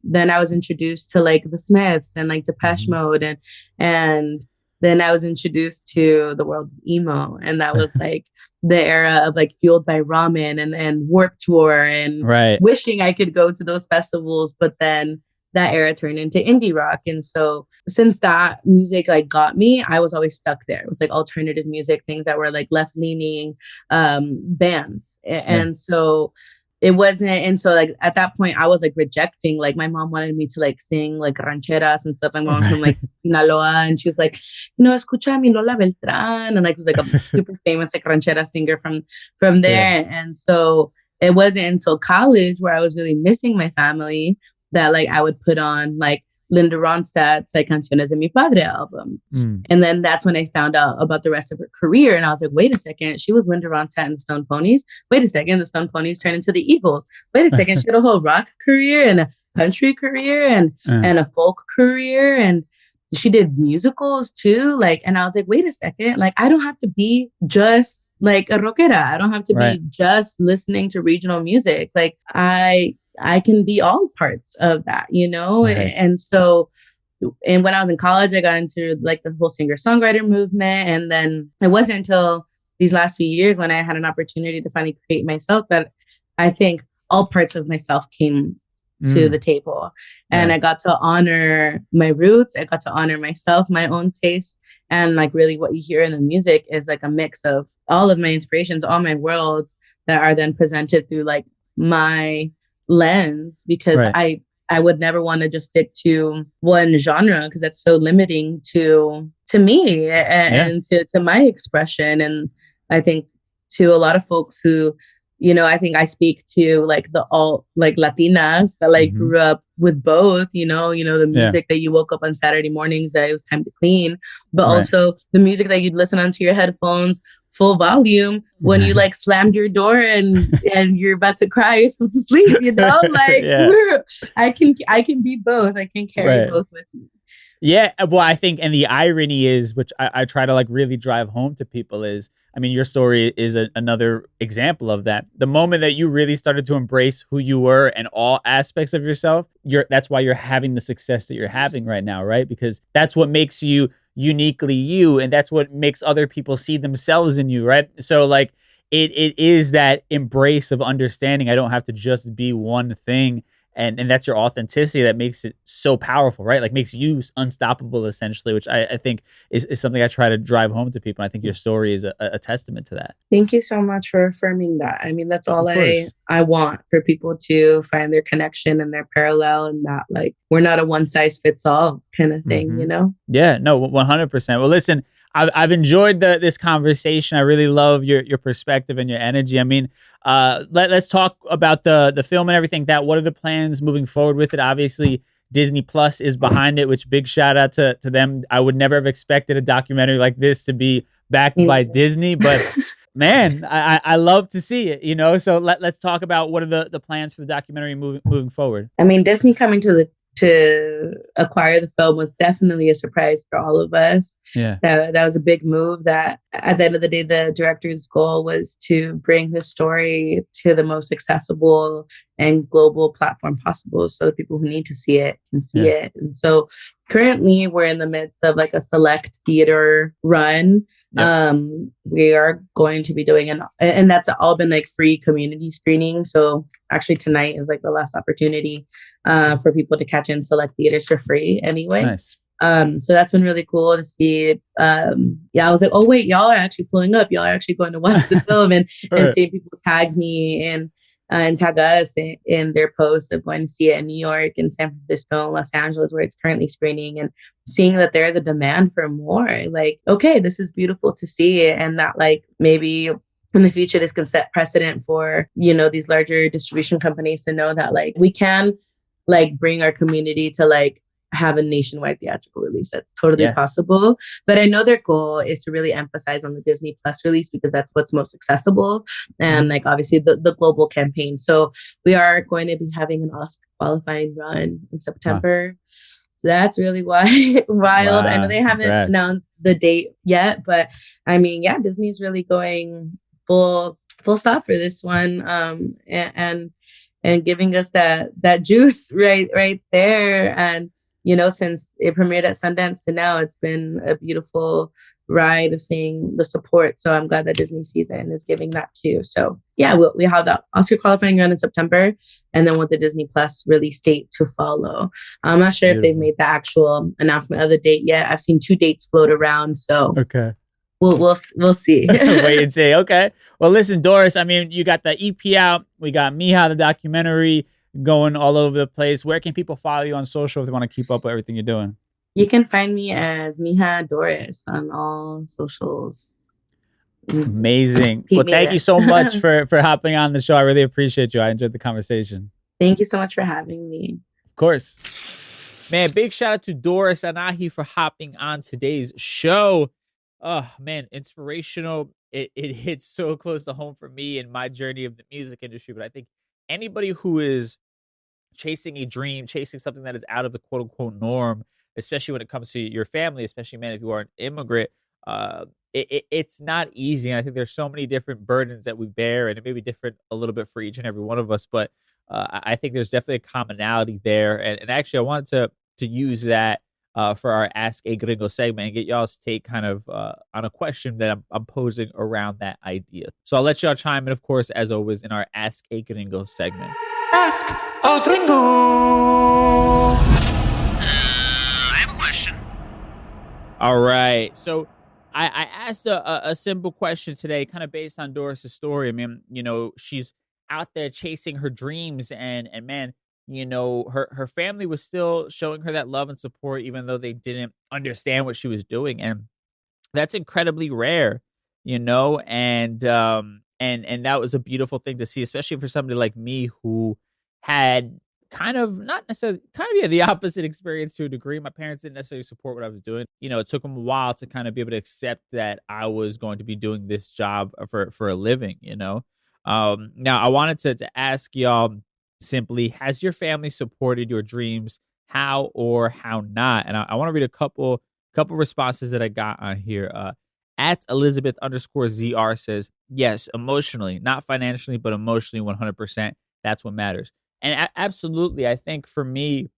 then I was introduced to like the Smiths and like Depeche Mode and then I was introduced to the world of emo. And that was like the era of like Fueled by Ramen and Warped Tour and wishing I could go to those festivals. But then that era turned into indie rock. And so since that music like got me, I was always stuck there with like alternative music, things that were like left leaning bands. And so it wasn't. And so like at that point I was like rejecting, like my mom wanted me to like sing like rancheras and stuff. My mom from like Sinaloa, and she was like, you know, escucha mi Lola Beltran, and like was like a super famous like ranchera singer from there. And so it wasn't until college where I was really missing my family that like I would put on like Linda Ronstadt's like Canciones de Mi Padre album. And then that's when I found out about the rest of her career. And I was like, wait a second, she was Linda Ronstadt and the Stone Ponies. Wait a second, the Stone Ponies turned into the Eagles. Wait a second, she had a whole rock career and a country career and a folk career. And she did musicals too. Like, and I was like, wait a second, like I don't have to be just like a rockera. I don't have to be just listening to regional music. Like I can be all parts of that, you know? And so, and when I was in college, I got into like the whole singer-songwriter movement. And then it wasn't until these last few years when I had an opportunity to finally create myself that I think all parts of myself came to the table. And I got to honor my roots. I got to honor myself, my own taste. And like really what you hear in the music is like a mix of all of my inspirations, all my worlds that are then presented through like my lens, because I would never want to just stick to one genre because that's so limiting to me and to my expression. And I think to a lot of folks who, you know, I think I speak to like the all like Latinas that like grew up with both, you know, the music that you woke up on Saturday mornings that it was time to clean, but also the music that you'd listen onto your headphones full volume when you like slammed your door and you're about to cry, you're supposed to sleep, you know, like I can be both. I can carry both with me. Yeah, well, I think, and the irony is, which I try to like really drive home to people is, I mean, your story is another example of that. The moment that you really started to embrace who you were and all aspects of yourself, that's why you're having the success that you're having right now, right? Because that's what makes you uniquely you, and that's what makes other people see themselves in you, right? So like it is that embrace of understanding I don't have to just be one thing. And that's your authenticity that makes it so powerful, right? Like makes you unstoppable, essentially, which I think is something I try to drive home to people. I think your story is a testament to that. Thank you so much for affirming that. I mean, that's all I want for people to find their connection and their parallel, and that like we're not a one size fits all kind of thing, you know? Yeah, no, 100%. Well, listen, I've enjoyed this conversation. I really love your perspective and your energy. I mean, let's talk about the film and everything. What are the plans moving forward with it? Obviously, Disney Plus is behind it, which big shout out to them. I would never have expected a documentary like this to be backed by Disney, but man, I love to see it, you know? So let's talk about what are the plans for the documentary moving forward. I mean, Disney coming to acquire the film was definitely a surprise for all of us. Yeah, that was a big move. That at the end of the day, the director's goal was to bring the story to the most accessible and global platform possible, so the people who need to see it can see it. And so currently we're in the midst of like a select theater run. We are going to be doing and that's all been like free community screening. So actually tonight is like the last opportunity for people to catch in select theaters for free anyway. Nice. So that's been really cool to see. I was like, oh wait, y'all are actually pulling up. Y'all are actually going to watch the film and seeing people tag me and tag us in their posts of going to see it in New York and San Francisco and Los Angeles, where it's currently screening, and seeing that there is a demand for more. Like, okay, this is beautiful to see, and that like maybe in the future this can set precedent for, you know, these larger distribution companies to know that like we can like bring our community to like have a nationwide theatrical release. That's totally possible. But I know their goal is to really emphasize on the Disney Plus release because that's what's most accessible and like obviously the global campaign. So we are going to be having an Oscar qualifying run in September. So that's really wild. Wow. I know they haven't announced the date yet, but I mean, yeah, Disney's really going full stop for this one. And giving us that juice right there. And since it premiered at Sundance to now, it's been a beautiful ride of seeing the support. So I'm glad that Disney sees it and is giving that too. So yeah, we have the Oscar qualifying run in September, and then with the Disney Plus release date to follow. I'm not sure if they've made the actual announcement of the date yet. I've seen 2 dates float around, so okay. We'll see. Wait and see. Okay. Well, listen, Doris, I mean, you got the EP out. We got Mija, the documentary, going all over the place. Where can people follow you on social if they want to keep up with everything you're doing? You can find me as Mija Doris on all socials. Amazing. Well, thank you so much for hopping on the show. I really appreciate you. I enjoyed the conversation. Thank you so much for having me. Of course. Man, big shout out to Doris Anahi for hopping on today's show. Oh, man, inspirational. It hits so close to home for me in my journey of the music industry. But I think anybody who is chasing a dream, chasing something that is out of the quote unquote norm, especially when it comes to your family, especially, man, if you are an immigrant, it's not easy. And I think there's so many different burdens that we bear, and it may be different a little bit for each and every one of us. But I think there's definitely a commonality there. And actually, I wanted to use that for our Ask A Gringo segment and get y'all's take kind of on a question that I'm posing around that idea. So I'll let y'all chime in, of course, as always, in our Ask A Gringo segment. Ask a Gringo. I have a question. All right. So I asked a simple question today, kind of based on Doris's story. I mean, she's out there chasing her dreams, and man, her family was still showing her that love and support, even though they didn't understand what she was doing. And that's incredibly rare, and that was a beautiful thing to see, especially for somebody like me who had kind of not necessarily the opposite experience to a degree. My parents didn't necessarily support what I was doing. It took them a while to kind of be able to accept that I was going to be doing this job for a living, Now I wanted to ask y'all simply, has your family supported your dreams? How or how not? And I want to read a couple responses that I got on here. At Elizabeth_ZR says, yes, emotionally, not financially, but emotionally, 100%. That's what matters. And absolutely, I think for me,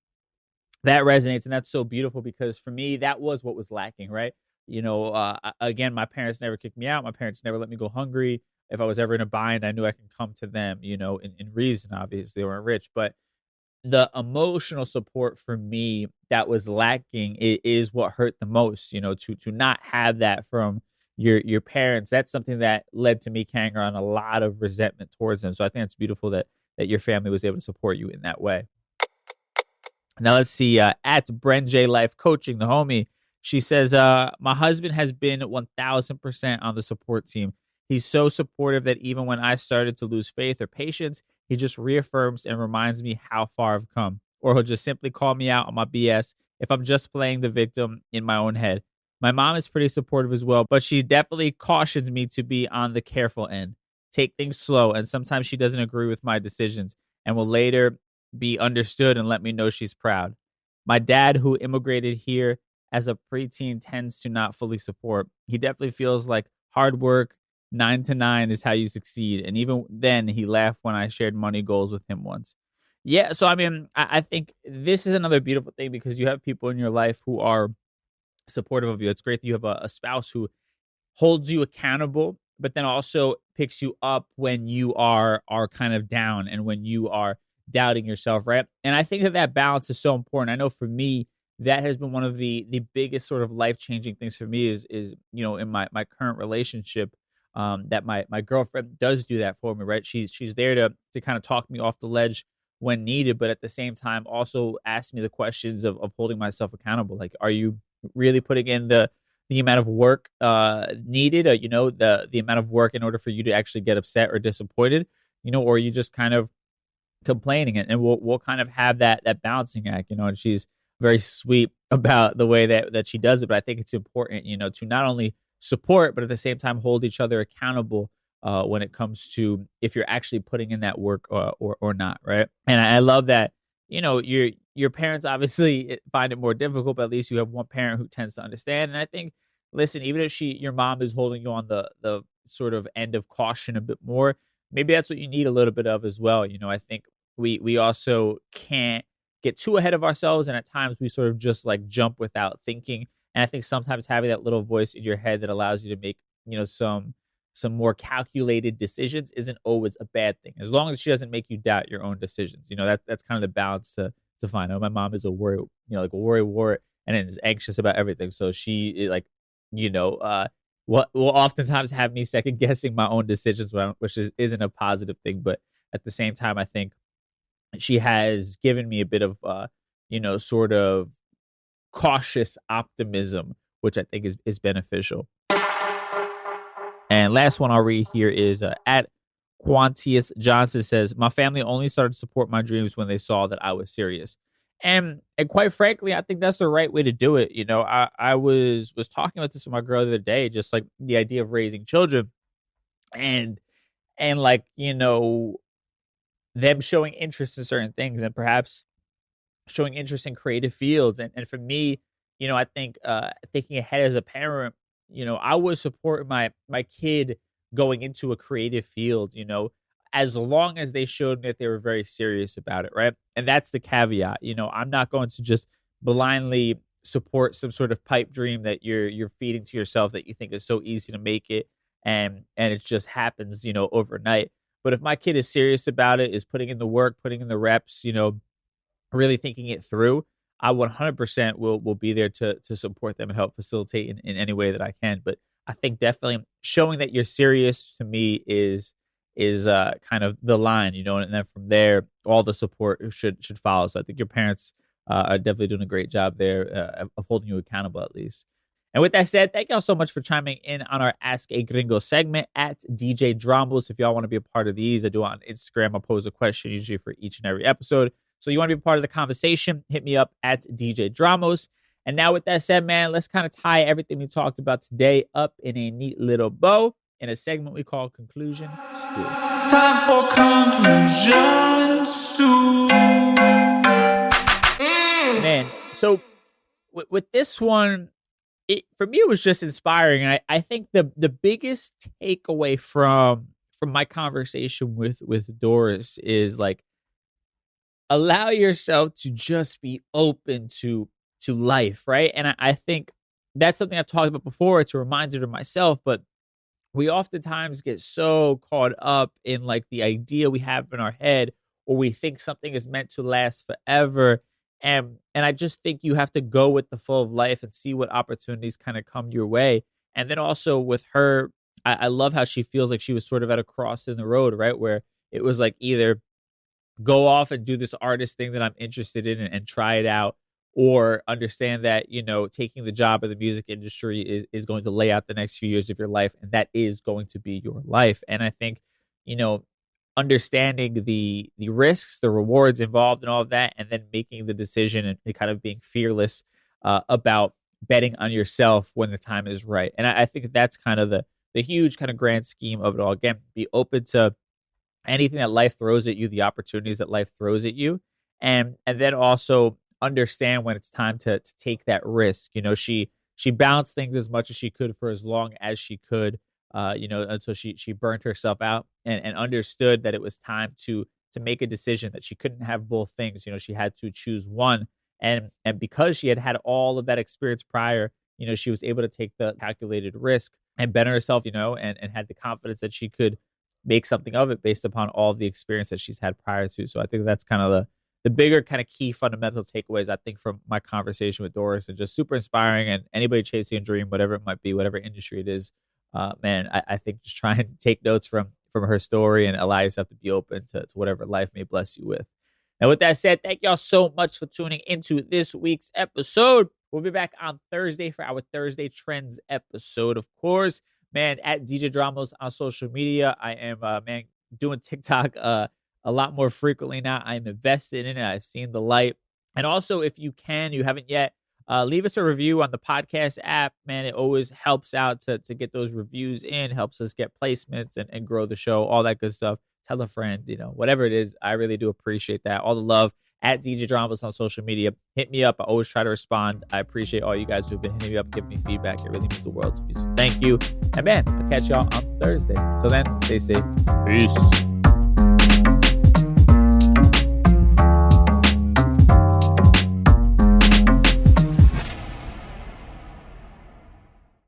that resonates. And that's so beautiful, because for me, that was what was lacking, right? Again, my parents never kicked me out. My parents never let me go hungry. If I was ever in a bind, I knew I could come to them, in reason. Obviously, they weren't rich, but the emotional support for me that was lacking is what hurt the most, to not have that from your parents. That's something that led to me carrying around a lot of resentment towards them. So I think it's beautiful that your family was able to support you in that way. Now let's see, at Bren J Life Coaching, the homie, she says, my husband has been 1000% on the support team. He's so supportive that even when I started to lose faith or patience, he just reaffirms and reminds me how far I've come. Or he'll just simply call me out on my BS if I'm just playing the victim in my own head. My mom is pretty supportive as well, but she definitely cautions me to be on the careful end. Take things slow, and sometimes she doesn't agree with my decisions and will later be understood and let me know she's proud. My dad, who immigrated here as a preteen, tends to not fully support. He definitely feels like hard work, 9 to 9 is how you succeed. And even then, he laughed when I shared money goals with him once. Yeah, so I mean, I think this is another beautiful thing, because you have people in your life who are supportive of you. It's great that you have a spouse who holds you accountable, but then also picks you up when you are kind of down and when you are doubting yourself, right? And I think that balance is so important. I know for me, that has been one of the biggest sort of life-changing things for me is in my current relationship, that my girlfriend does do that for me, right? She's there to kind of talk me off the ledge when needed, but at the same time also ask me the questions of holding myself accountable. Like, are you really putting in the amount of work needed, the amount of work in order for you to actually get upset or disappointed, or are you just kind of complaining it? And we'll kind of have that balancing act, and she's very sweet about the way that she does it. But I think it's important, to not only support, but at the same time hold each other accountable when it comes to if you're actually putting in that work or not, right? And I love that, your parents obviously find it more difficult, but at least you have one parent who tends to understand. And I think, listen, even if your mom is holding you on the sort of end of caution a bit more, maybe that's what you need a little bit of as well. I think we also can't get too ahead of ourselves, and at times we sort of just like jump without thinking. And I think sometimes having that little voice in your head that allows you to make, some more calculated decisions isn't always a bad thing, as long as she doesn't make you doubt your own decisions. That's kind of the balance to find. My mom is a worry, like a worry wart, and is anxious about everything. So she will oftentimes have me second guessing my own decisions, which isn't a positive thing. But at the same time, I think she has given me a bit of, sort of cautious optimism, which I think is beneficial. And last one I'll read here is at Quantius Johnson says, my family only started to support my dreams when they saw that I was serious. And quite frankly, I think that's the right way to do it. I was talking about this with my girl the other day, just like the idea of raising children and like, them showing interest in certain things and perhaps showing interest in creative fields. And for me, I think thinking ahead as a parent, I would support my kid going into a creative field, as long as they showed me that they were very serious about it, right? And that's the caveat. I'm not going to just blindly support some sort of pipe dream that you're feeding to yourself that you think is so easy to make it, and it just happens, overnight. But if my kid is serious about it, is putting in the work, putting in the reps, really thinking it through, I 100% will be there to support them and help facilitate in any way that I can. But I think definitely showing that you're serious to me is kind of the line, and then from there, all the support should follow. So I think your parents are definitely doing a great job there of holding you accountable, at least. And with that said, thank y'all so much for chiming in on our Ask a Gringo segment at DJ Dramos. If y'all want to be a part of these, I do it on Instagram. I pose a question usually for each and every episode. So you want to be a part of the conversation, hit me up at DJ Dramos. And now with that said, man, let's kind of tie everything we talked about today up in a neat little bow in a segment we call Conclusion Stew. Time for Conclusion Stew. Man, so with this one, for me, it was just inspiring. And I think the biggest takeaway from my conversation with Doris is like, allow yourself to just be open to life, right? And I think that's something I've talked about before. It's a reminder to myself, but we oftentimes get so caught up in like the idea we have in our head, or we think something is meant to last forever. And I just think you have to go with the flow of life and see what opportunities kind of come your way. And then also with her, I love how she feels like she was sort of at a cross in the road, right? Where it was like either go off and do this artist thing that I'm interested in and try it out, or understand that, taking the job of the music industry is going to lay out the next few years of your life. And that is going to be your life. And I think, understanding the risks, the rewards involved and all of that, and then making the decision and kind of being fearless about betting on yourself when the time is right. And I think that's kind of the huge kind of grand scheme of it all. Again, be open to anything that life throws at you, the opportunities that life throws at you. And then also understand when it's time to take that risk. She balanced things as much as she could for as long as she could, until she burnt herself out and understood that it was time to make a decision, that she couldn't have both things. She had to choose one. And because she had all of that experience prior, she was able to take the calculated risk and better herself, and had the confidence that she could make something of it based upon all the experience that she's had prior to. So I think that's kind of the bigger kind of key fundamental takeaways, I think, from my conversation with Doris, and just super inspiring. And anybody chasing a dream, whatever it might be, whatever industry it is, man, I think just try and take notes from her story and allow yourself to be open to whatever life may bless you with. Now, with that said, thank y'all so much for tuning into this week's episode. We'll be back on Thursday for our Thursday Trends episode, of course. Man, at DJ Dramos on social media. I am, doing TikTok a lot more frequently now. I'm invested in it. I've seen the light. And also, if you haven't yet, leave us a review on the podcast app. Man, it always helps out to get those reviews in, helps us get placements and grow the show, all that good stuff. Tell a friend, whatever it is. I really do appreciate that. All the love at DJ Dramos on social media. Hit me up. I always try to respond. I appreciate all you guys who've been hitting me up, giving me feedback. It really means the world to me. So thank you. And man, I'll catch y'all on Thursday. Till then, stay safe. Peace.